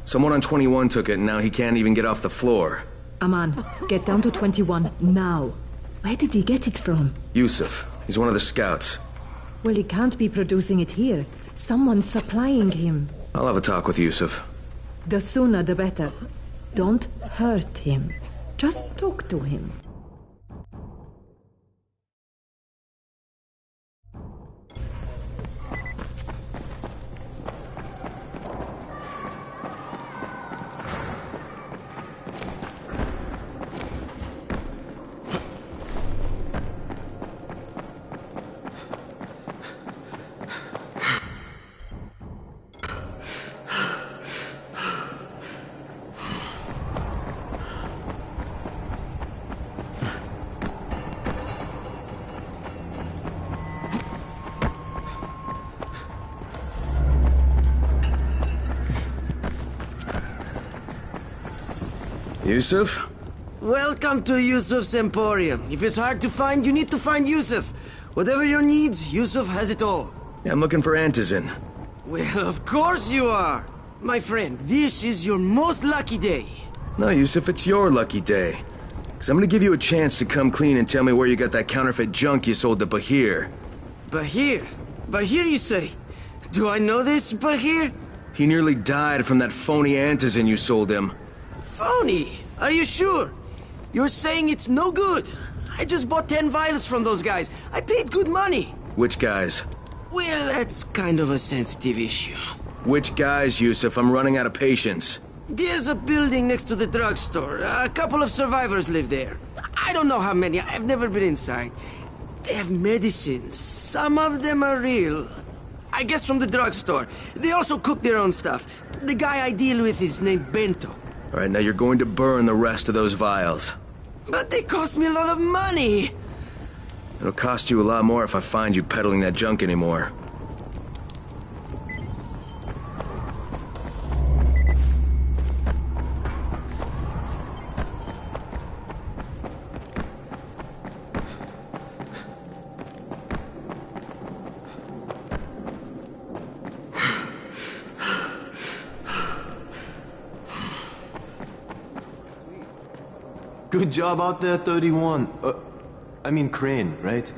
Someone on 21 took it, and now he can't even get off the floor. Aman, get down to 21, now. Where did he get it from? Yusuf. He's one of the scouts. Well, he can't be producing it here. Someone's supplying him. I'll have a talk with Yusuf. The sooner the better. Don't hurt him. Just talk to him. Yusuf? Welcome to Yusuf's Emporium. If it's hard to find, you need to find Yusuf. Whatever your needs, Yusuf has it all. Yeah, I'm looking for Antizin. Well, of course you are. My friend, this is your most lucky day. No, Yusuf, it's your lucky day. Because I'm going to give you a chance to come clean and tell me where you got that counterfeit junk you sold to Bahir. Bahir? Bahir, you say? Do I know this, Bahir? He nearly died from that phony Antizin you sold him. Phony? Are you sure? You're saying it's no good. I just bought 10 vials from those guys. I paid good money. Which guys? Well, that's kind of a sensitive issue. Which guys, Yusuf? I'm running out of patience. There's a building next to the drugstore. A couple of survivors live there. I don't know how many. I've never been inside. They have medicines. Some of them are real. I guess from the drugstore. They also cook their own stuff. The guy I deal with is named Bento. All right, now you're going to burn the rest of those vials. But they cost me a lot of money. It'll cost you a lot more if I find you peddling that junk anymore. Good job out there, 31. I mean Crane, right?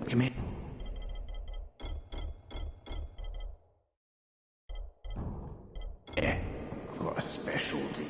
Come in. Yeah, I've got a specialty.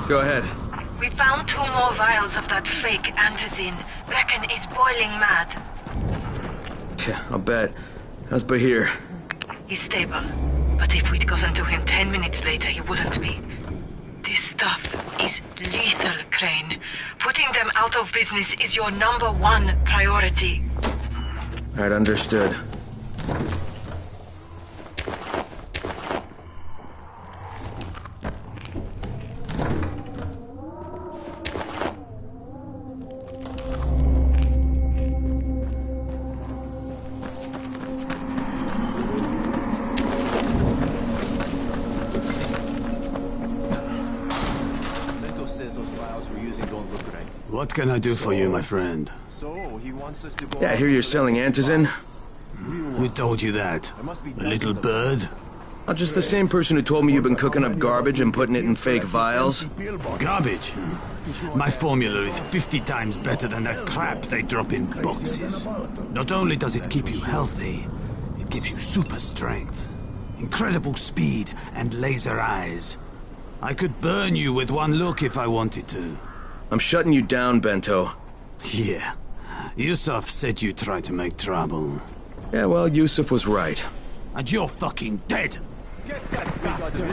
Go ahead. We found 2 more vials of that fake Antizin. Brecken is boiling mad. Yeah, I'll bet. How's Bahir? He's stable. But if we'd gotten to him 10 minutes later, he wouldn't be. This stuff is lethal, Crane. Putting them out of business is your #1 priority. Alright, understood. those files we're using don't look right. What can I do for you, my friend? So, he wants us to go... Yeah, I hear you're selling antizin. Who told you that? A little bird? Just the same person who told me you've been cooking up garbage and putting it in fake vials. Garbage? My formula is 50 times better than that crap they drop in boxes. Not only does it keep you healthy, it gives you super strength, incredible speed, and laser eyes. I could burn you with one look if I wanted to. I'm shutting you down, Bento. Yeah. Yusuf said you tried to make trouble. Yeah, well, Yusuf was right. And you're fucking dead! Get that bastard!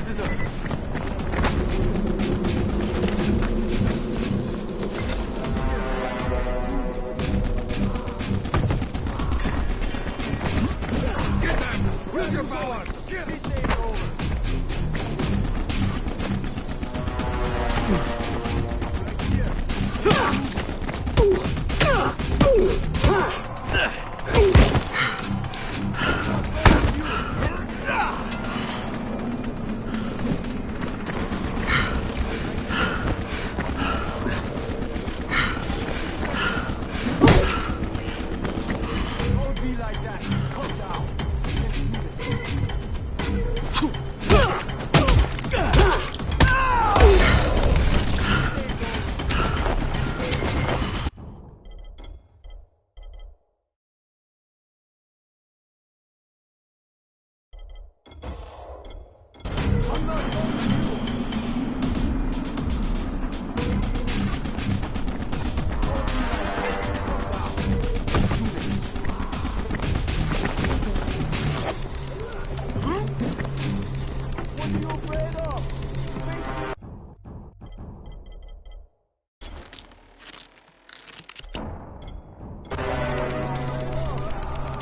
Use your power! Get it over!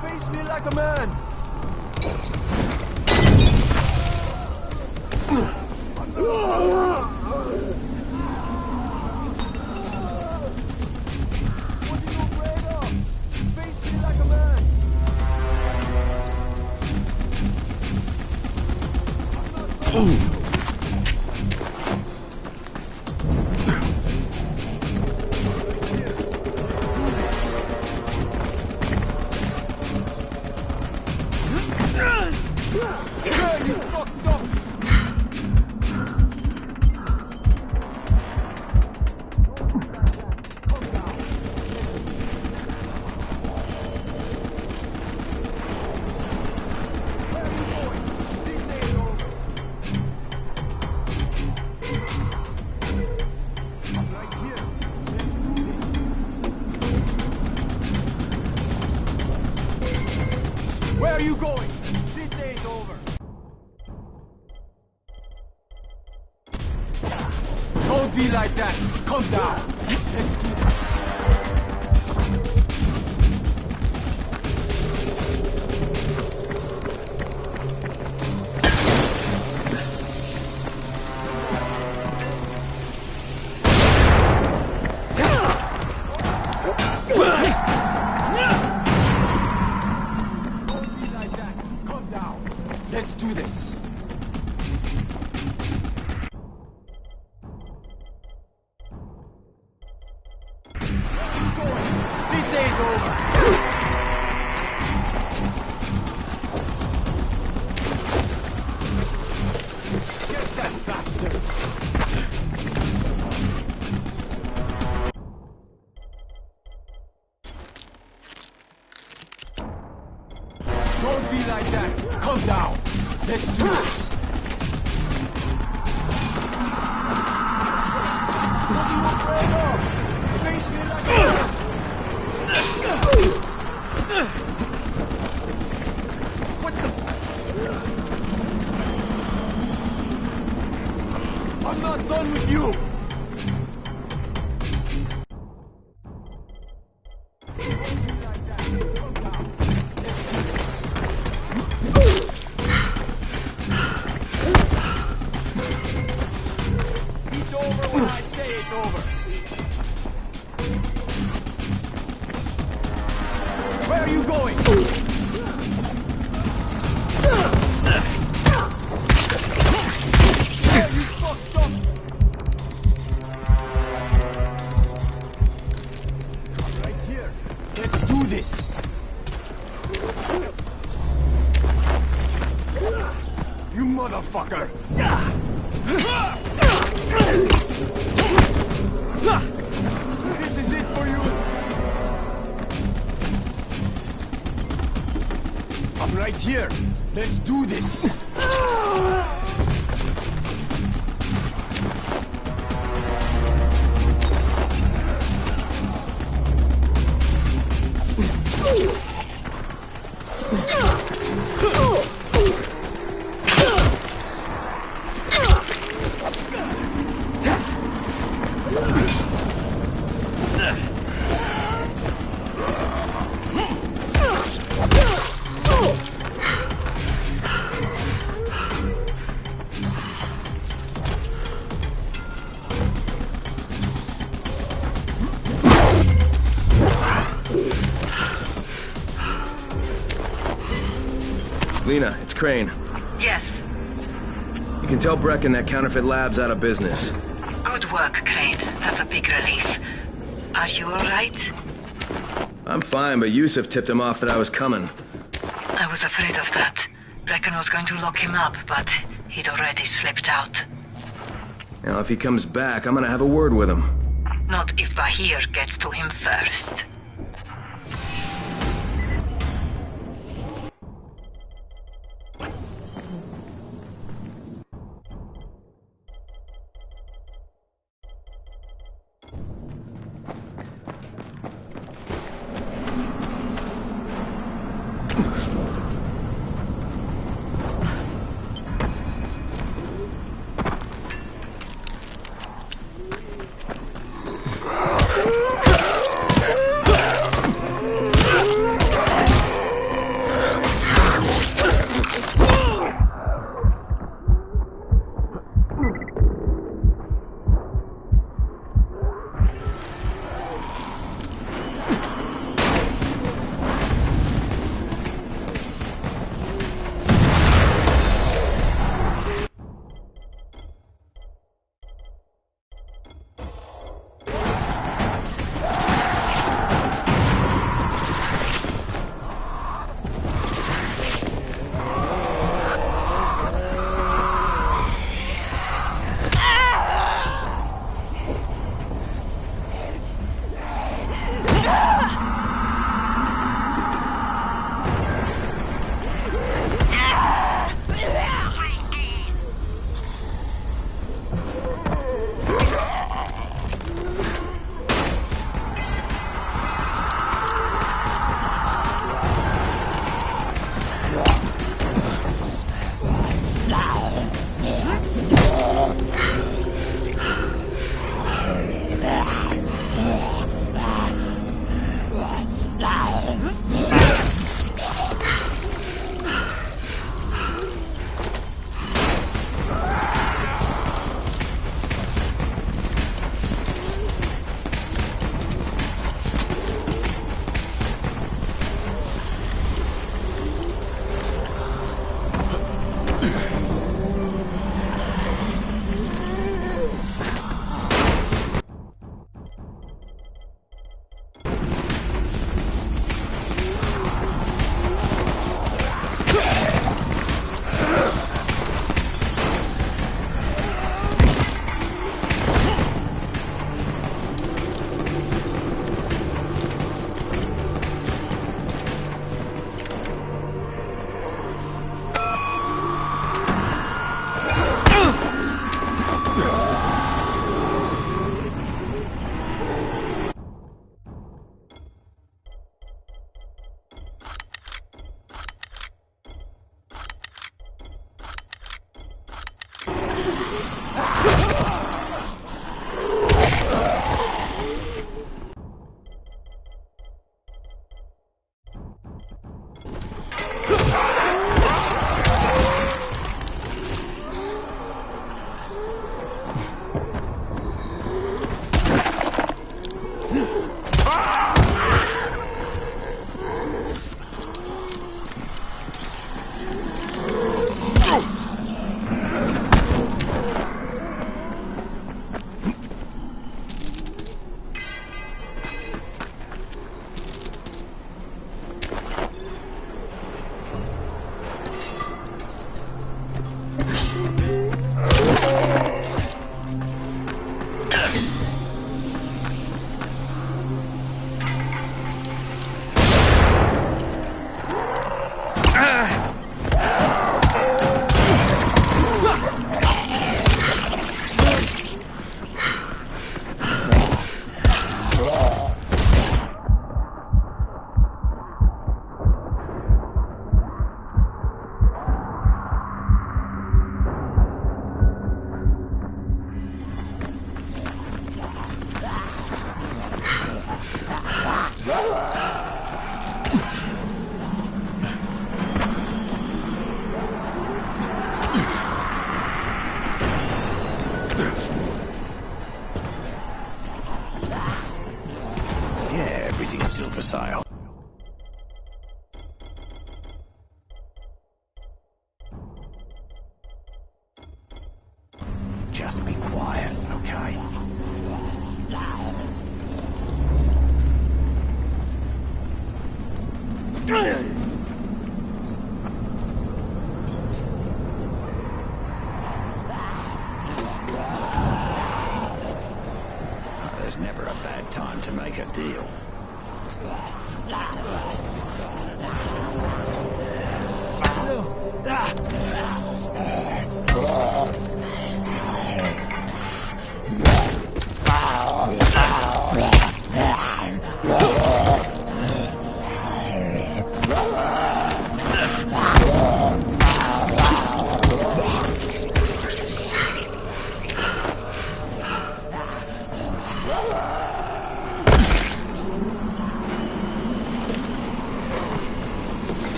Face me like a man! Where are you going? This day is over. Don't be like that. Calm down. Let's do this. Let's do this. This ain't over. Get that bastard. Don't be like that. Calm down. Let's do this. What are you afraid of? Face me like that. What the? I'm not done with you. Where are you going? You fucked up. Here, let's do this. Lena, it's Crane. Yes. You can tell Brecken that Counterfeit Lab's out of business. Good work, Crane. That's a big relief. Are you alright? I'm fine, but Yusuf tipped him off that I was coming. I was afraid of that. Brecken was going to lock him up, but he'd already slipped out. Now, if he comes back, I'm gonna have a word with him. Not if Bahir gets to him first. Just be quiet, okay? There's never a bad time to make a deal.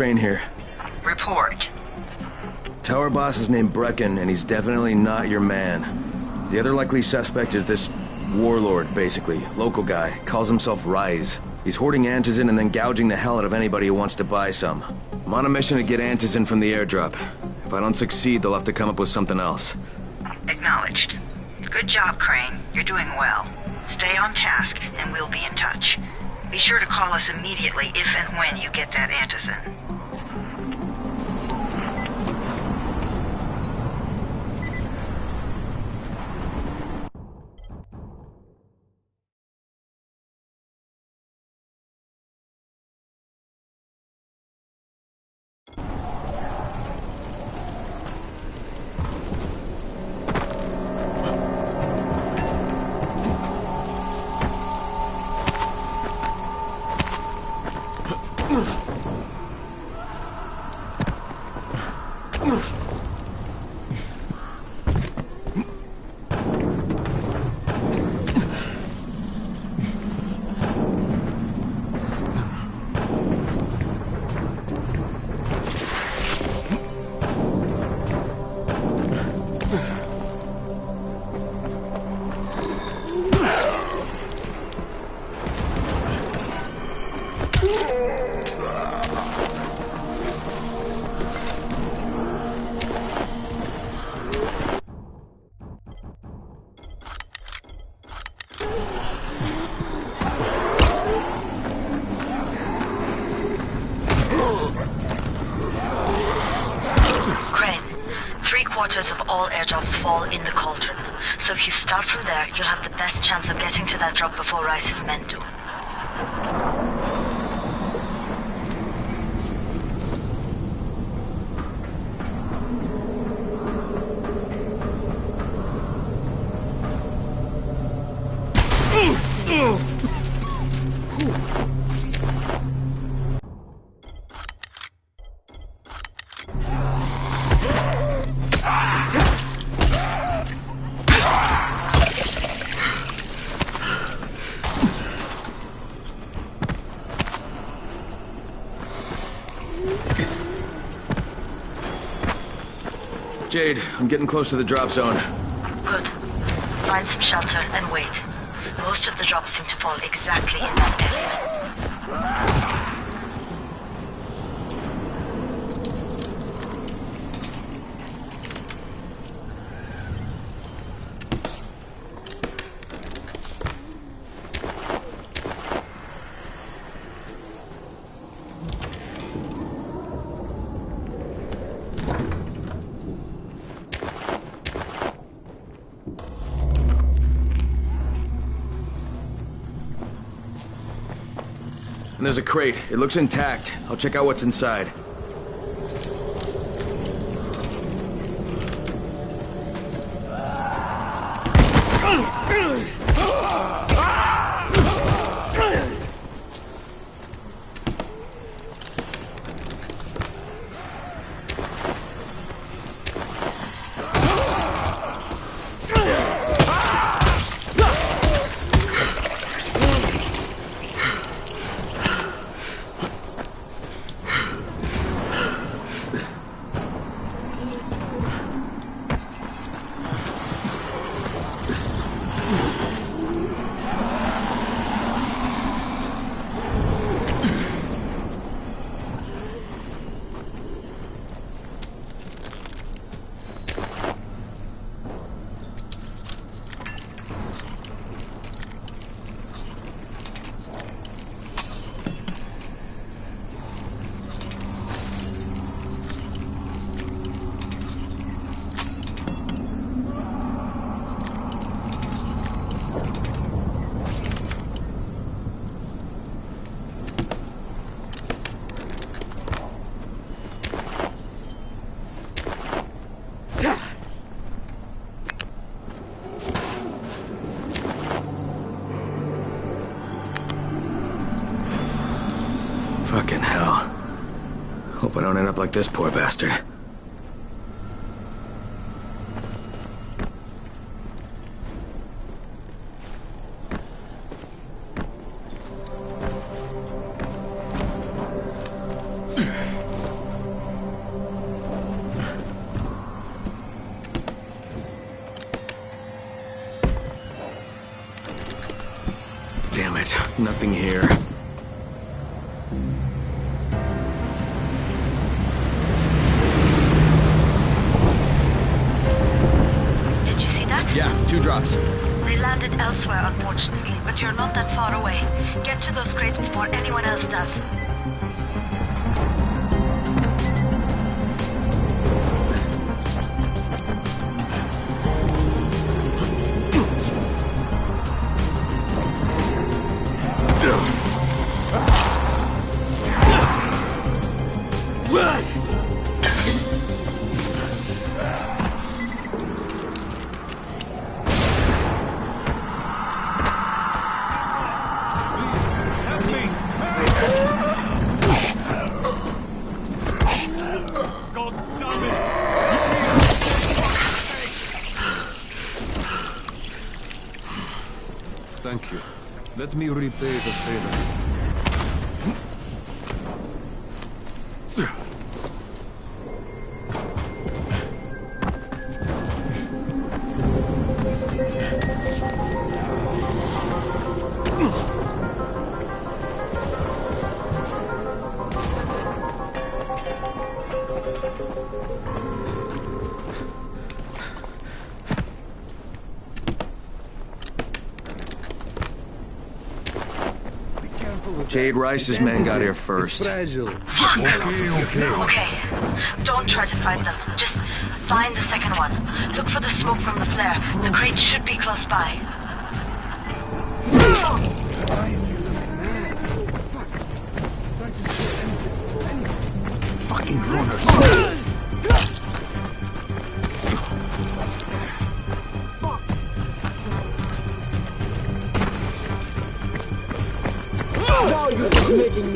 Crane here. Report. Tower boss is named Brecken, and he's definitely not your man. The other likely suspect is this warlord, basically. Local guy. Calls himself Rise. He's hoarding Antizin and then gouging the hell out of anybody who wants to buy some. I'm on a mission to get Antizin from the airdrop. If I don't succeed, they'll have to come up with something else. Acknowledged. Good job, Crane. You're doing well. Stay on task, and we'll be in touch. Be sure to call us immediately if and when you get that Antizin. Of all airdrops fall in the cauldron. So if you start from there, you'll have the best chance of getting to that drop before Rice's men do. Jade, I'm getting close to the drop zone. Good. Find some shelter and wait. Most of the drops seem to fall exactly in that area. And there's a crate. It looks intact. I'll check out what's inside. Fucking hell. Hope I don't end up like this poor bastard. Damn it, nothing here. Yeah, 2 drops. They landed elsewhere, unfortunately, but you're not that far away. Get to those crates before anyone else does. Thank you. Let me repay the favor. Jade Rice's men got here first. Okay. Don't try to fight them. Just find the second one. Look for the smoke from the flare. The crate should be close by. Fucking runners. Now you're just making